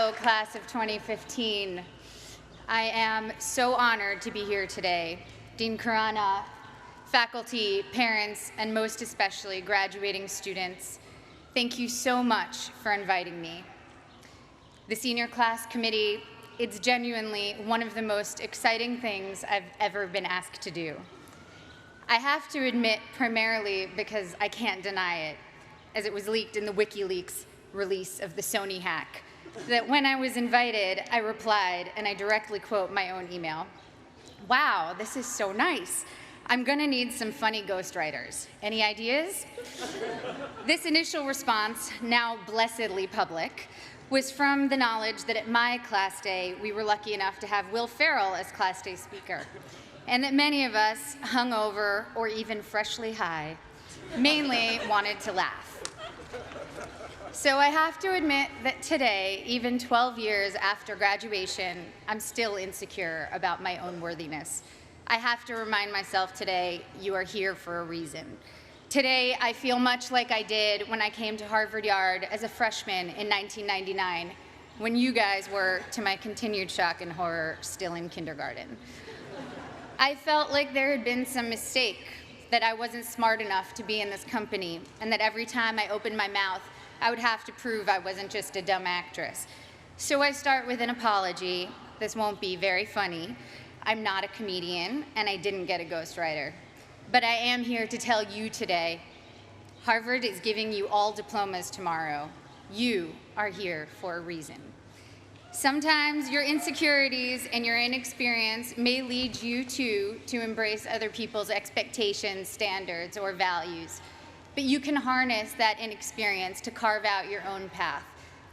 fellow class of 2015. I am so honored to be here today. Dean Khurana, faculty, parents, and most especially graduating students, thank you so much for inviting me. The senior class committee, it's genuinely one of the most exciting things I've ever been asked to do. I have to admit, primarily because I can't deny it, as it was leaked in the WikiLeaks release of the Sony hack, that when I was invited, I replied, and I directly quote my own email, "Wow, this is so nice. I'm gonna need some funny ghostwriters. Any ideas?" This initial response, now blessedly public, was from the knowledge that at my class day, we were lucky enough to have Will Ferrell as class day speaker, and that many of us, hungover or even freshly high, mainly wanted to laugh. So I have to admit that today, even 12 years after graduation, I'm still insecure about my own worthiness. I have to remind myself today, you are here for a reason. Today, I feel much like I did when I came to Harvard Yard as a freshman in 1999, when you guys were, to my continued shock and horror, still in kindergarten. I felt like there had been some mistake, that I wasn't smart enough to be in this company, and that every time I opened my mouth, I would have to prove I wasn't just a dumb actress. So I start with an apology. This won't be very funny. I'm not a comedian, and I didn't get a ghostwriter. But I am here to tell you today, Harvard is giving you all diplomas tomorrow. You are here for a reason. Sometimes your insecurities and your inexperience may lead you to embrace other people's expectations, standards, or values. But you can harness that inexperience to carve out your own path,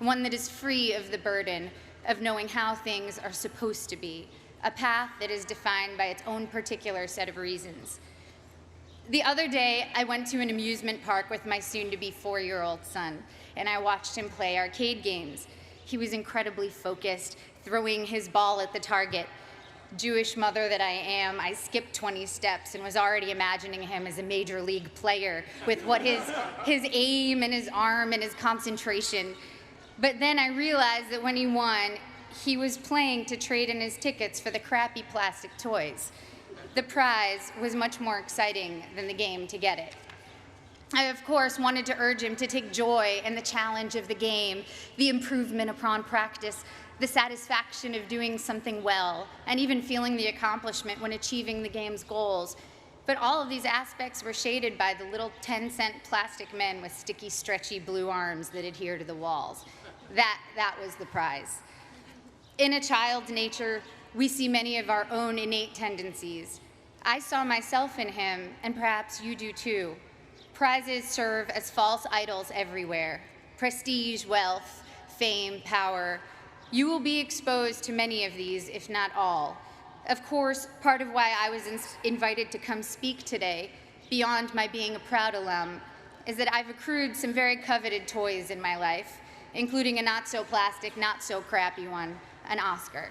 one that is free of the burden of knowing how things are supposed to be, a path that is defined by its own particular set of reasons. The other day, I went to an amusement park with my soon-to-be 4-year-old son, and I watched him play arcade games. He was incredibly focused, throwing his ball at the target. Jewish mother that I am, I skipped 20 steps and was already imagining him as a major league player with what his aim and his arm and his concentration. But then I realized that when he won, he was playing to trade in his tickets for the crappy plastic toys. The prize was much more exciting than the game to get it. I, of course, wanted to urge him to take joy in the challenge of the game, the improvement upon practice, the satisfaction of doing something well, and even feeling the accomplishment when achieving the game's goals. But all of these aspects were shaded by the little 10-cent plastic men with sticky, stretchy blue arms that adhere to the walls. That was the prize. In a child's nature, we see many of our own innate tendencies. I saw myself in him, and perhaps you do too. Prizes serve as false idols everywhere. Prestige, wealth, fame, power. You will be exposed to many of these, if not all. Of course, part of why I was invited to come speak today, beyond my being a proud alum, is that I've accrued some very coveted toys in my life, including a not-so-plastic, not-so-crappy one, an Oscar.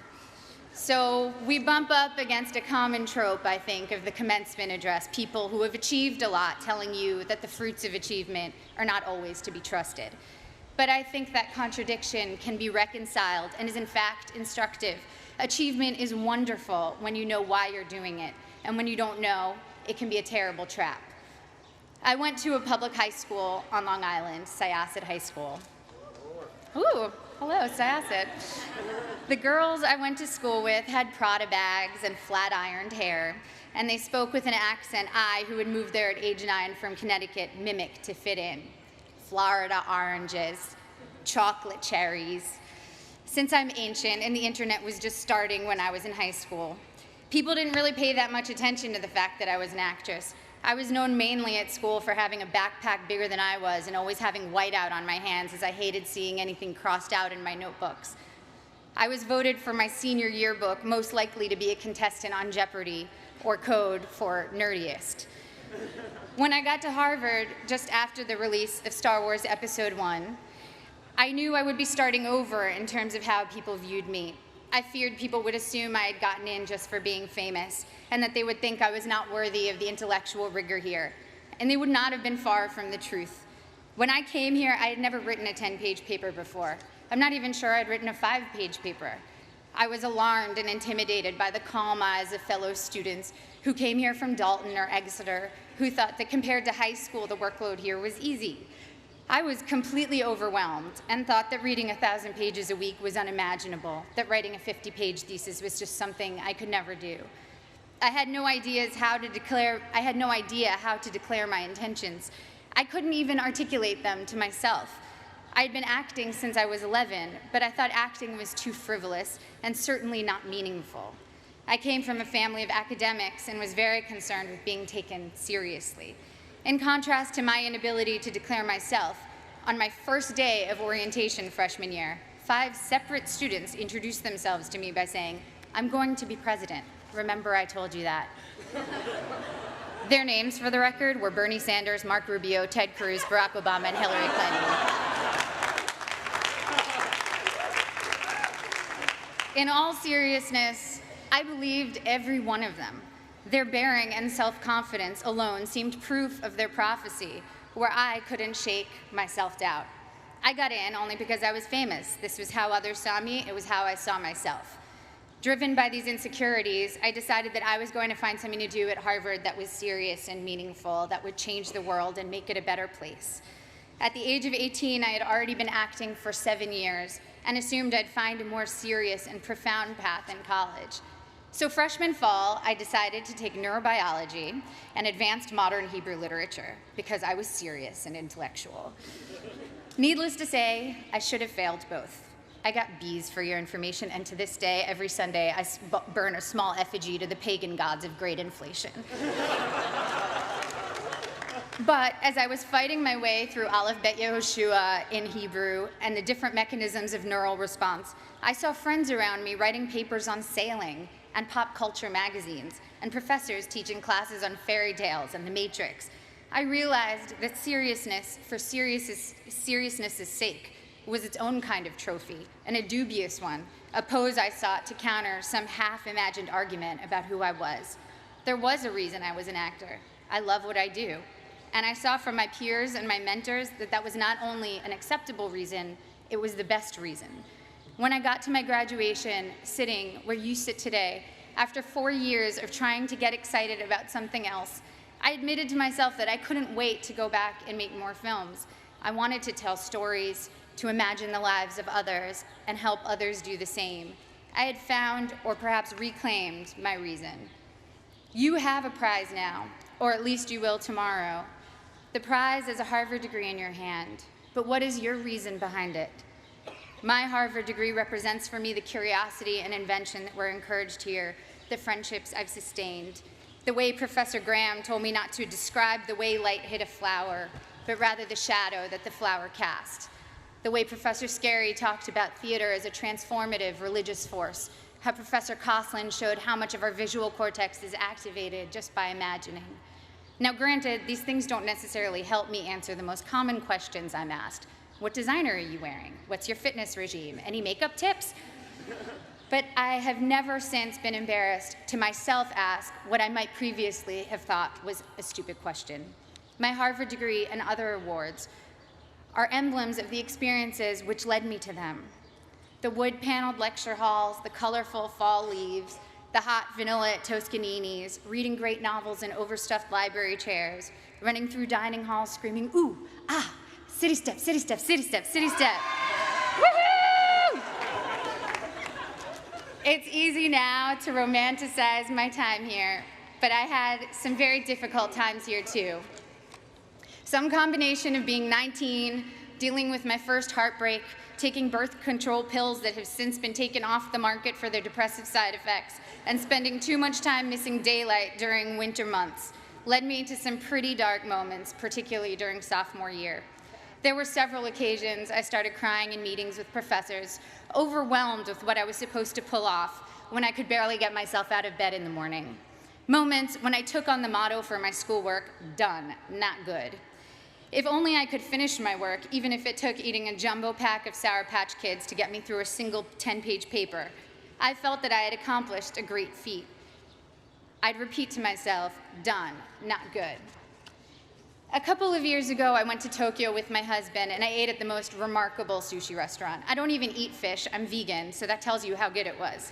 So we bump up against a common trope, I think, of the commencement address, people who have achieved a lot telling you that the fruits of achievement are not always to be trusted. But I think that contradiction can be reconciled and is in fact instructive. Achievement is wonderful when you know why you're doing it, and when you don't know, it can be a terrible trap. I went to a public high school on Long Island, Syosset High School. Ooh, hello, Syosset. The girls I went to school with had Prada bags and flat-ironed hair, and they spoke with an accent I, who had moved there at age 9 from Connecticut, mimicked to fit in. Florida oranges, chocolate cherries. Since I'm ancient and the internet was just starting when I was in high school, people didn't really pay that much attention to the fact that I was an actress. I was known mainly at school for having a backpack bigger than I was and always having whiteout on my hands, as I hated seeing anything crossed out in my notebooks. I was voted for my senior yearbook most likely to be a contestant on Jeopardy, or Code for nerdiest. When I got to Harvard, just after the release of Star Wars Episode I, I knew I would be starting over in terms of how people viewed me. I feared people would assume I had gotten in just for being famous, and that they would think I was not worthy of the intellectual rigor here. And they would not have been far from the truth. When I came here, I had never written a 10-page paper before. I'm not even sure I'd written a 5-page paper. I was alarmed and intimidated by the calm eyes of fellow students who came here from Dalton or Exeter, who thought that compared to high school, the workload here was easy. I was completely overwhelmed and thought that reading 1,000 pages a week was unimaginable, that writing a 50-page thesis was just something I could never do. I had no idea how to declare my intentions. I couldn't even articulate them to myself. I had been acting since I was 11, but I thought acting was too frivolous and certainly not meaningful. I came from a family of academics and was very concerned with being taken seriously. In contrast to my inability to declare myself, on my first day of orientation freshman year, 5 separate students introduced themselves to me by saying, "I'm going to be president. Remember I told you that." Their names, for the record, were Bernie Sanders, Mark Rubio, Ted Cruz, Barack Obama, and Hillary Clinton. In all seriousness, I believed every one of them. Their bearing and self-confidence alone seemed proof of their prophecy, where I couldn't shake my self-doubt. I got in only because I was famous. This was how others saw me. It was how I saw myself. Driven by these insecurities, I decided that I was going to find something to do at Harvard that was serious and meaningful, that would change the world and make it a better place. At the age of 18, I had already been acting for 7 years and assumed I'd find a more serious and profound path in college. So freshman fall, I decided to take neurobiology and advanced modern Hebrew literature because I was serious and intellectual. Needless to say, I should have failed both. I got B's for your information, and to this day, every Sunday, I burn a small effigy to the pagan gods of great inflation. But as I was fighting my way through Aleph Bet Yehoshua in Hebrew and the different mechanisms of neural response, I saw friends around me writing papers on sailing and pop culture magazines, and professors teaching classes on fairy tales and the Matrix. I realized that seriousness for seriousness' sake was its own kind of trophy, and a dubious one, a pose I sought to counter some half-imagined argument about who I was. There was a reason I was an actor. I love what I do. And I saw from my peers and my mentors that that was not only an acceptable reason, it was the best reason. When I got to my graduation, sitting where you sit today, after 4 years of trying to get excited about something else, I admitted to myself that I couldn't wait to go back and make more films. I wanted to tell stories, to imagine the lives of others, and help others do the same. I had found, or perhaps reclaimed, my reason. You have a prize now, or at least you will tomorrow. The prize is a Harvard degree in your hand, but what is your reason behind it? My Harvard degree represents for me the curiosity and invention that were encouraged here, the friendships I've sustained, the way Professor Graham told me not to describe the way light hit a flower, but rather the shadow that the flower cast, the way Professor Scarry talked about theater as a transformative religious force, how Professor Coslin showed how much of our visual cortex is activated just by imagining. Now, granted, these things don't necessarily help me answer the most common questions I'm asked. What designer are you wearing? What's your fitness regime? Any makeup tips? But I have never since been embarrassed to myself ask what I might previously have thought was a stupid question. My Harvard degree and other awards are emblems of the experiences which led me to them. The wood-paneled lecture halls, the colorful fall leaves, the hot vanilla at Toscanini's, reading great novels in overstuffed library chairs, running through dining halls screaming, ooh, ah, city step, city step, city step, city step. Woohoo! It's easy now to romanticize my time here, but I had some very difficult times here too. Some combination of being 19, dealing with my first heartbreak, taking birth control pills that have since been taken off the market for their depressive side effects, and spending too much time missing daylight during winter months led me to some pretty dark moments, particularly during sophomore year. There were several occasions I started crying in meetings with professors, overwhelmed with what I was supposed to pull off when I could barely get myself out of bed in the morning. Moments when I took on the motto for my schoolwork, done, not good. If only I could finish my work, even if it took eating a jumbo pack of Sour Patch Kids to get me through a single 10-page paper. I felt that I had accomplished a great feat. I'd repeat to myself, done, not good. A couple of years ago, I went to Tokyo with my husband, and I ate at the most remarkable sushi restaurant. I don't even eat fish, I'm vegan, so that tells you how good it was.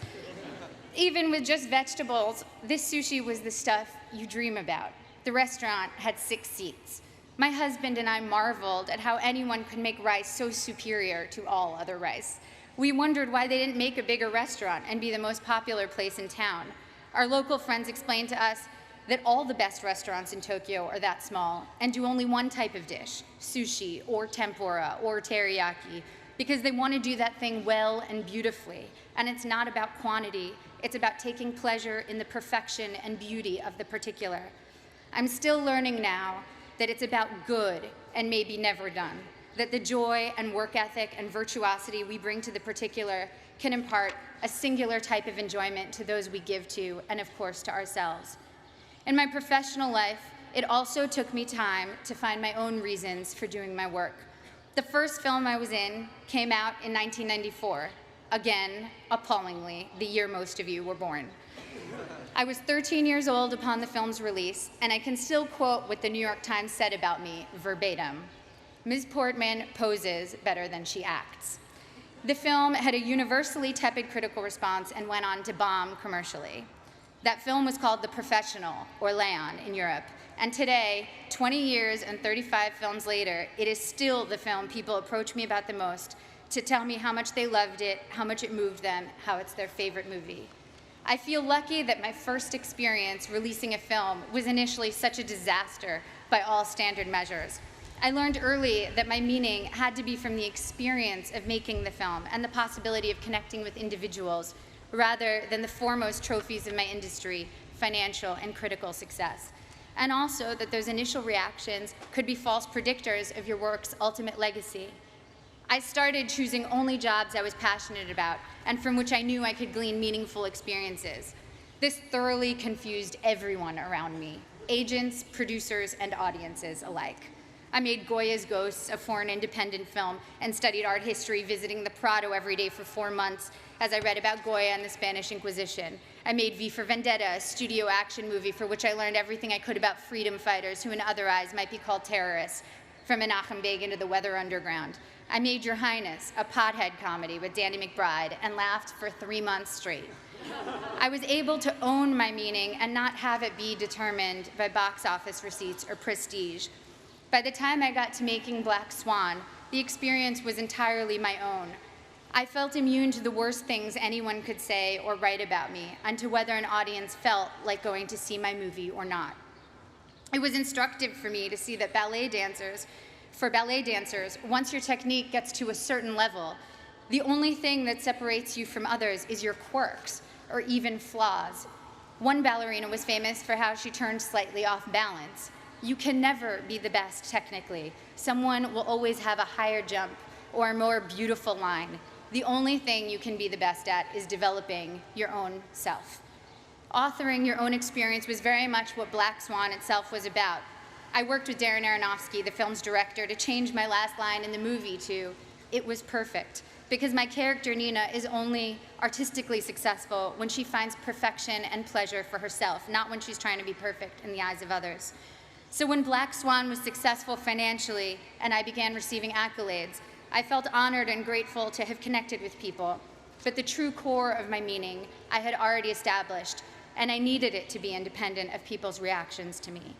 Even with just vegetables, this sushi was the stuff you dream about. The restaurant had 6 seats. My husband and I marveled at how anyone could make rice so superior to all other rice. We wondered why they didn't make a bigger restaurant and be the most popular place in town. Our local friends explained to us that all the best restaurants in Tokyo are that small and do only one type of dish, sushi or tempura or teriyaki, because they want to do that thing well and beautifully. And it's not about quantity, it's about taking pleasure in the perfection and beauty of the particular. I'm still learning now that it's about good and maybe never done, that the joy and work ethic and virtuosity we bring to the particular can impart a singular type of enjoyment to those we give to, and of course to ourselves. In my professional life, it also took me time to find my own reasons for doing my work. The first film I was in came out in 1994. Again, appallingly, the year most of you were born. I was 13 years old upon the film's release, and I can still quote what the New York Times said about me verbatim. Ms. Portman poses better than she acts. The film had a universally tepid critical response and went on to bomb commercially. That film was called The Professional, or Leon in Europe, and today, 20 years and 35 films later, it is still the film people approach me about the most to tell me how much they loved it, how much it moved them, how it's their favorite movie. I feel lucky that my first experience releasing a film was initially such a disaster by all standard measures. I learned early that my meaning had to be from the experience of making the film and the possibility of connecting with individuals rather than the foremost trophies of my industry, financial and critical success. And also that those initial reactions could be false predictors of your work's ultimate legacy. I started choosing only jobs I was passionate about and from which I knew I could glean meaningful experiences. This thoroughly confused everyone around me, agents, producers, and audiences alike. I made Goya's Ghosts, a foreign independent film, and studied art history, visiting the Prado every day for 4 months as I read about Goya and the Spanish Inquisition. I made V for Vendetta, a studio action movie for which I learned everything I could about freedom fighters who in other eyes might be called terrorists, from Menachem Begin to the Weather Underground. I made Your Highness, a pothead comedy with Danny McBride, and laughed for 3 months straight. I was able to own my meaning and not have it be determined by box office receipts or prestige. By the time I got to making Black Swan, the experience was entirely my own. I felt immune to the worst things anyone could say or write about me, and to whether an audience felt like going to see my movie or not. It was instructive for me to see that for ballet dancers, once your technique gets to a certain level, the only thing that separates you from others is your quirks, or even flaws. One ballerina was famous for how she turned slightly off balance. You can never be the best technically. Someone will always have a higher jump or a more beautiful line. The only thing you can be the best at is developing your own self. Authoring your own experience was very much what Black Swan itself was about. I worked with Darren Aronofsky, the film's director, to change my last line in the movie to, "It was perfect," because my character, Nina, is only artistically successful when she finds perfection and pleasure for herself, not when she's trying to be perfect in the eyes of others. So when Black Swan was successful financially and I began receiving accolades, I felt honored and grateful to have connected with people. But the true core of my meaning I had already established, and I needed it to be independent of people's reactions to me.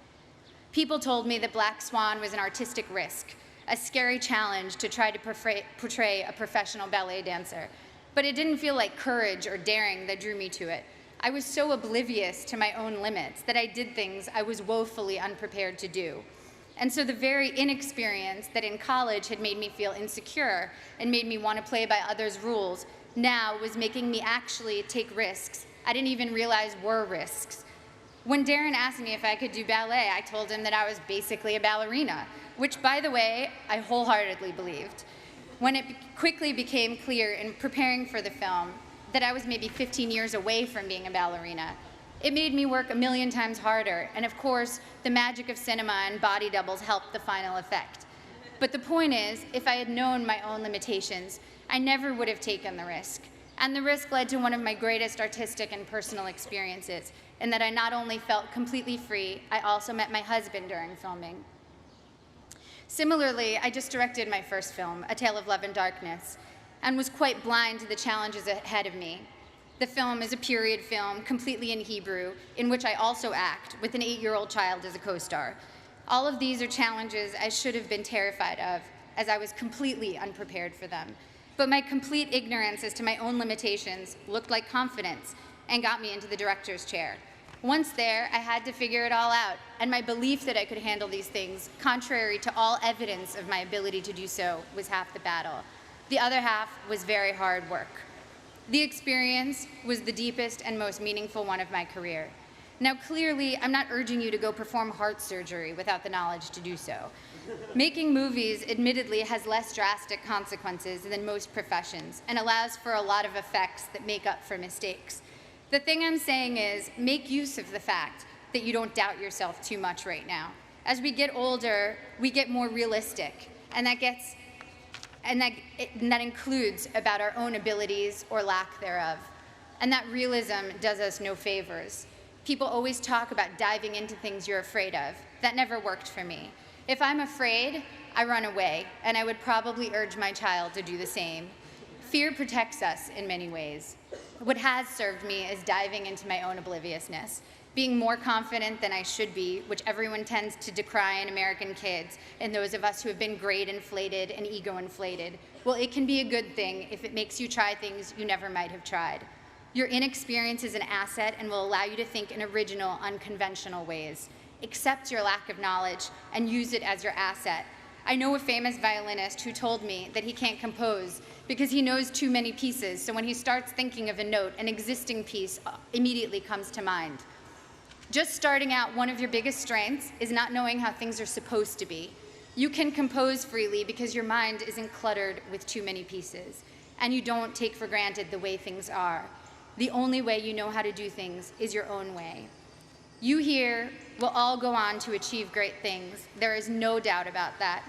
People told me that Black Swan was an artistic risk, a scary challenge to try to portray a professional ballet dancer. But it didn't feel like courage or daring that drew me to it. I was so oblivious to my own limits that I did things I was woefully unprepared to do. And so the very inexperience that in college had made me feel insecure and made me want to play by others' rules now was making me actually take risks I didn't even realize were risks. When Darren asked me if I could do ballet, I told him that I was basically a ballerina, which, by the way, I wholeheartedly believed. When it quickly became clear in preparing for the film that I was maybe 15 years away from being a ballerina, it made me work 1,000,000 times harder, and of course, the magic of cinema and body doubles helped the final effect. But the point is, if I had known my own limitations, I never would have taken the risk. And the risk led to one of my greatest artistic and personal experiences, in that I not only felt completely free, I also met my husband during filming. Similarly, I just directed my first film, A Tale of Love and Darkness, and was quite blind to the challenges ahead of me. The film is a period film, completely in Hebrew, in which I also act, with an 8-year-old child as a co-star. All of these are challenges I should have been terrified of, as I was completely unprepared for them. But my complete ignorance as to my own limitations looked like confidence and got me into the director's chair. Once there, I had to figure it all out, and my belief that I could handle these things, contrary to all evidence of my ability to do so, was half the battle. The other half was very hard work. The experience was the deepest and most meaningful one of my career. Now, clearly, I'm not urging you to go perform heart surgery without the knowledge to do so. Making movies, admittedly, has less drastic consequences than most professions and allows for a lot of effects that make up for mistakes. The thing I'm saying is, make use of the fact that you don't doubt yourself too much right now. As we get older, we get more realistic, and that includes about our own abilities or lack thereof. And that realism does us no favors. People always talk about diving into things you're afraid of. That never worked for me. If I'm afraid, I run away, and I would probably urge my child to do the same. Fear protects us in many ways. What has served me is diving into my own obliviousness, being more confident than I should be, which everyone tends to decry in American kids, and those of us who have been grade inflated and ego inflated. Well, it can be a good thing if it makes you try things you never might have tried. Your inexperience is an asset and will allow you to think in original, unconventional ways. Accept your lack of knowledge and use it as your asset. I know a famous violinist who told me that he can't compose because he knows too many pieces, so when he starts thinking of a note, an existing piece immediately comes to mind. Just starting out, one of your biggest strengths is not knowing how things are supposed to be. You can compose freely because your mind isn't cluttered with too many pieces, and you don't take for granted the way things are. The only way you know how to do things is your own way. You here will all go on to achieve great things. There is no doubt about that.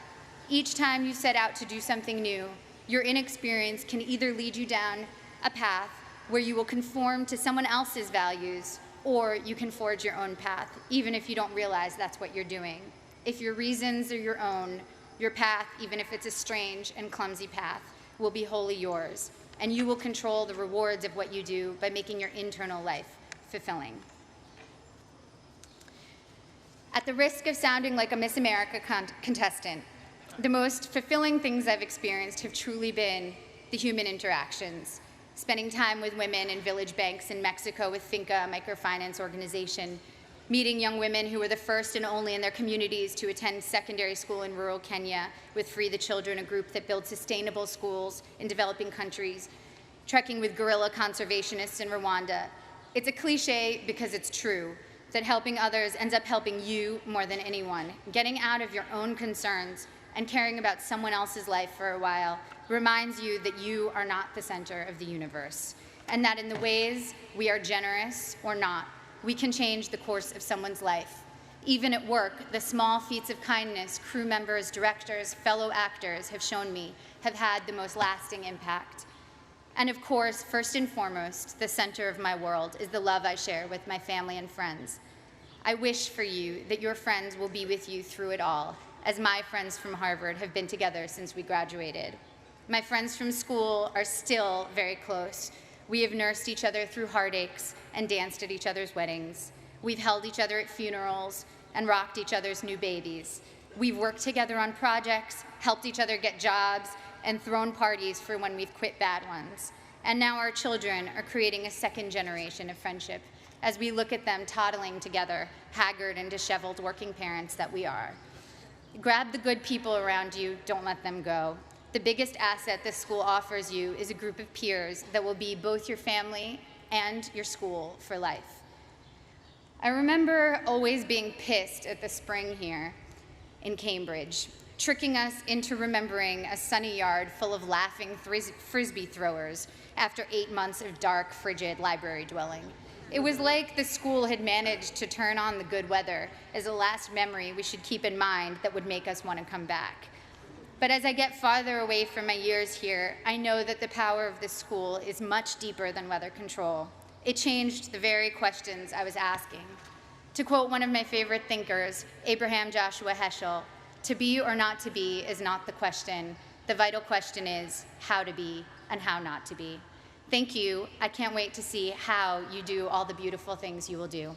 Each time you set out to do something new, your inexperience can either lead you down a path where you will conform to someone else's values, or you can forge your own path, even if you don't realize that's what you're doing. If your reasons are your own, your path, even if it's a strange and clumsy path, will be wholly yours, and you will control the rewards of what you do by making your internal life fulfilling. At the risk of sounding like a Miss America contestant, the most fulfilling things I've experienced have truly been the human interactions. Spending time with women in village banks in Mexico with Finca, a microfinance organization, meeting young women who were the first and only in their communities to attend secondary school in rural Kenya with Free the Children, a group that builds sustainable schools in developing countries, trekking with guerrilla conservationists in Rwanda. It's a cliche because it's true, that helping others ends up helping you more than anyone. Getting out of your own concerns and caring about someone else's life for a while reminds you that you are not the center of the universe, and that in the ways we are generous or not, we can change the course of someone's life. Even at work, the small feats of kindness crew members, directors, fellow actors have shown me have had the most lasting impact. And of course, first and foremost, the center of my world is the love I share with my family and friends. I wish for you that your friends will be with you through it all, as my friends from Harvard have been together since we graduated. My friends from school are still very close. We have nursed each other through heartaches and danced at each other's weddings. We've held each other at funerals and rocked each other's new babies. We've worked together on projects, helped each other get jobs, and thrown parties for when we've quit bad ones. And now our children are creating a second generation of friendship as we look at them toddling together, haggard and disheveled working parents that we are. Grab the good people around you, don't let them go. The biggest asset this school offers you is a group of peers that will be both your family and your school for life. I remember always being pissed at the spring here in Cambridge, tricking us into remembering a sunny yard full of laughing frisbee throwers after 8 months of dark, frigid library dwelling. It was like the school had managed to turn on the good weather as a last memory we should keep in mind that would make us want to come back. But as I get farther away from my years here, I know that the power of this school is much deeper than weather control. It changed the very questions I was asking. To quote one of my favorite thinkers, Abraham Joshua Heschel, To be or not to be is not the question. The vital question is how to be and how not to be. Thank you. I can't wait to see how you do all the beautiful things you will do.